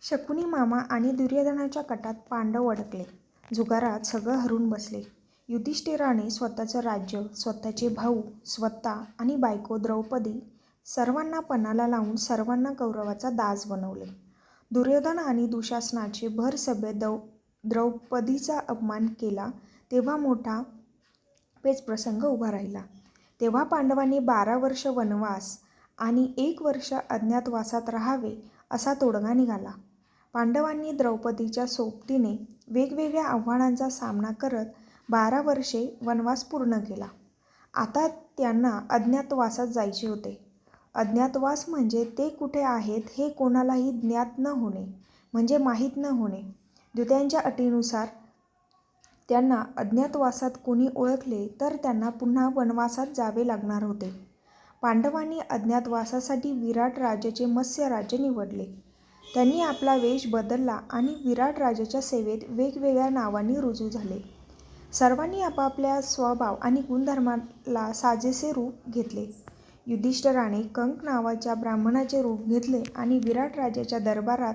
शकुनी मामा आणि दुर्योधनाच्या कटात पांडव अडकले. जुगारात सगळं हरून बसले. युधिष्ठिराने स्वतःचं राज्य, स्वतःचे भाऊ, स्वतः आणि बायको द्रौपदी सर्वांना पणाला लावून सर्वांना कौरवाचा दास बनवले. दुर्योधन आणि दुःशासनाने भर सभेत द्रौपदीचा अपमान केला तेव्हा मोठा पेचप्रसंग उभा राहिला. तेव्हा पांडवांनी 12 वर्ष वनवास आणि 1 वर्ष अज्ञातवासात राहावे असा तोडगा निघाला. पांडवांनी द्रौपदीच्या सोबतीने वेगवेगळ्या आव्हानांचा सामना करत 12 वर्षे वनवास पूर्ण केला. आता त्यांना अज्ञातवासात जायचे होते. अज्ञातवास म्हणजे ते कुठे आहेत हे कोणालाही ज्ञात न होणे, म्हणजे माहीत न होणे. दूत्यांच्या अटीनुसार त्यांना अज्ञातवासात कोणी ओळखले तर त्यांना पुन्हा वनवासात जावे लागणार होते. पांडवांनी अज्ञातवासासाठी विराट राजाचे मत्स्य राज्य निवडले. त्यांनी आपला वेश बदलला आणि विराट राजाच्या सेवेत वेगवेगळ्या नावांनी रुजू झाले. सर्वांनी आपापल्या स्वभाव आणि गुणधर्माला साजेसे रूप घेतले. युधिष्ठिराने कंक नावाच्या ब्राह्मणाचे रूप घेतले आणि विराट राजाच्या दरबारात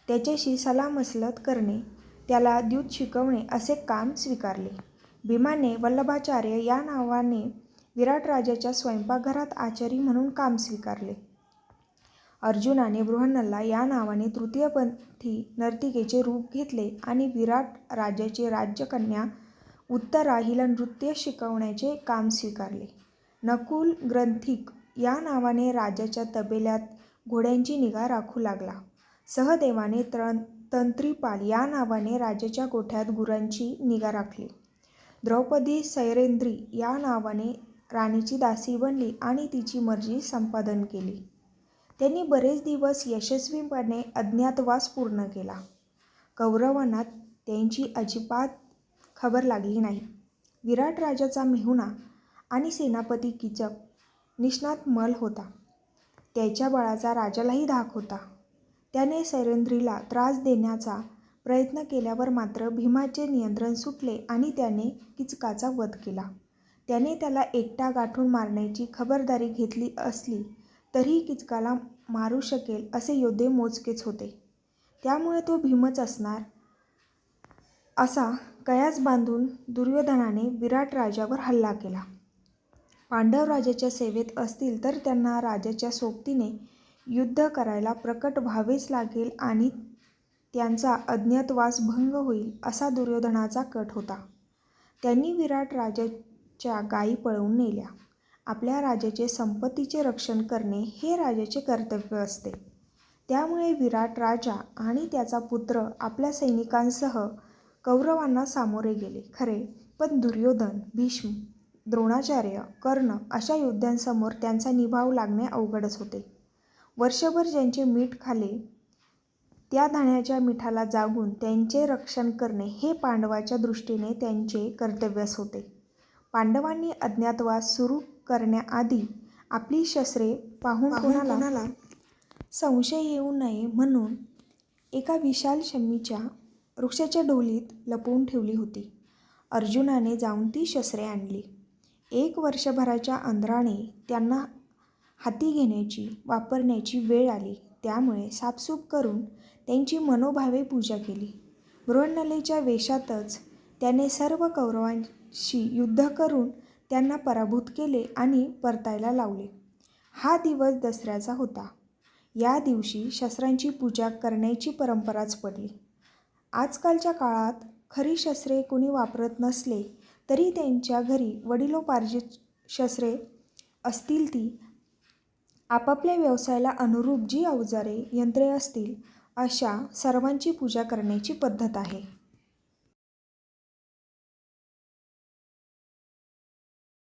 त्याच्याशी सलामसलत करणे, त्याला द्यूत शिकवणे असे काम स्वीकारले. भीमाने वल्लभाचार्य या नावाने विराट राजाच्या स्वयंपाकघरात आचारी म्हणून काम स्वीकारले. अर्जुनाने बृहन्नला या नावाने तृतीयपंथी नर्तिकेचे रूप घेतले आणि विराट राजाची राज्यकन्या उत्तरा हिला नृत्य शिकवण्याचे काम स्वीकारले. नकुल ग्रंथिक या नावाने राजाच्या तबेल्यात घोड्यांची निगा राखू लागला. सहदेवाने तंत्रीपाल या नावाने राजाच्या गोठ्यात गुरांची निगा राखली. द्रौपदी सैरेंद्री या नावाने राणीची दासी बनली आणि तिची मर्जी संपादन केली. त्यांनी बरेच दिवस यशस्वीपणे अज्ञातवास पूर्ण केला. कौरवांना त्यांची अजिबात खबर लागली नाही. विराट राजाचा मेहुणा आणि सेनापती कीचक निष्णात मल्ल होता. त्याच्या बळाचा राजालाही धाक होता. त्याने सैरेंद्रीला त्रास देण्याचा प्रयत्न केल्यावर मात्र भीमाचे नियंत्रण सुटले आणि त्याने कीचकाचा वध केला. त्याने त्याला एकटा गाठून मारण्याची खबरदारी घेतली असली तरीही कीचकाला मारू शकेल असे योद्धे मोजकेच होते. त्यामुळे तो भीमच असणार असा कयास बांधून दुर्योधनाने विराट राजावर हल्ला केला. पांडव राजाच्या सेवेत असतील तर त्यांना राजाच्या सोबतीने युद्ध करायला प्रकट व्हावेच लागेल आणि त्यांचा अज्ञातवास भंग होईल असा दुर्योधनाचा कट होता. त्यांनी विराट राजाच्या गायी पळवून नेल्या. आपल्या राजाचे संपत्तीचे रक्षण करणे हे राजाचे कर्तव्य असते. त्यामुळे विराट राजा आणि त्याचा पुत्र आपल्या सैनिकांसह कौरवांना सामोरे गेले खरे, पण दुर्योधन, भीष्म, द्रोणाचार्य, कर्ण अशा योद्ध्यांसमोर त्यांचा निभाव लागणे अवघडच होते. वर्षभर ज्यांचे मीठ खाल्ले त्या धान्याच्या मिठाला जागून त्यांचे रक्षण करणे हे पांडवाच्या दृष्टीने त्यांचे कर्तव्यच होते. पांडवांनी अज्ञातवास सुरू करण्याआधी आपली शस्त्रे पाहून कोणाला संशय येऊ नये म्हणून एका विशाल शमीच्या वृक्षाच्या ढोलीत लपवून ठेवली होती. अर्जुनाने जाऊन ती शस्त्रे आणली. 1 वर्षभराच्या अंतराने त्यांना हाती घेण्याची, वापरण्याची वेळ आली. त्यामुळे साफसूफ करून त्यांची मनोभावे पूजा केली. बृहन्नलेच्या वेशातच त्याने सर्व कौरवांशी युद्ध करून त्यांना पराभूत केले आणि परतायला लावले. हा दिवस दसऱ्याचा होता. या दिवशी शस्त्रांची पूजा करण्याची परंपराच पडली. आजकालच्या काळात खरी शस्त्रे कोणी वापरत नसले तरी त्यांच्या घरी वडिलोपार्जित शस्त्रे असतील ती आपापल्या व्यवसायाला अनुरूप जी अवजारे, यंत्रे असतील अशा सर्वांची पूजा करण्याची पद्धत आहे.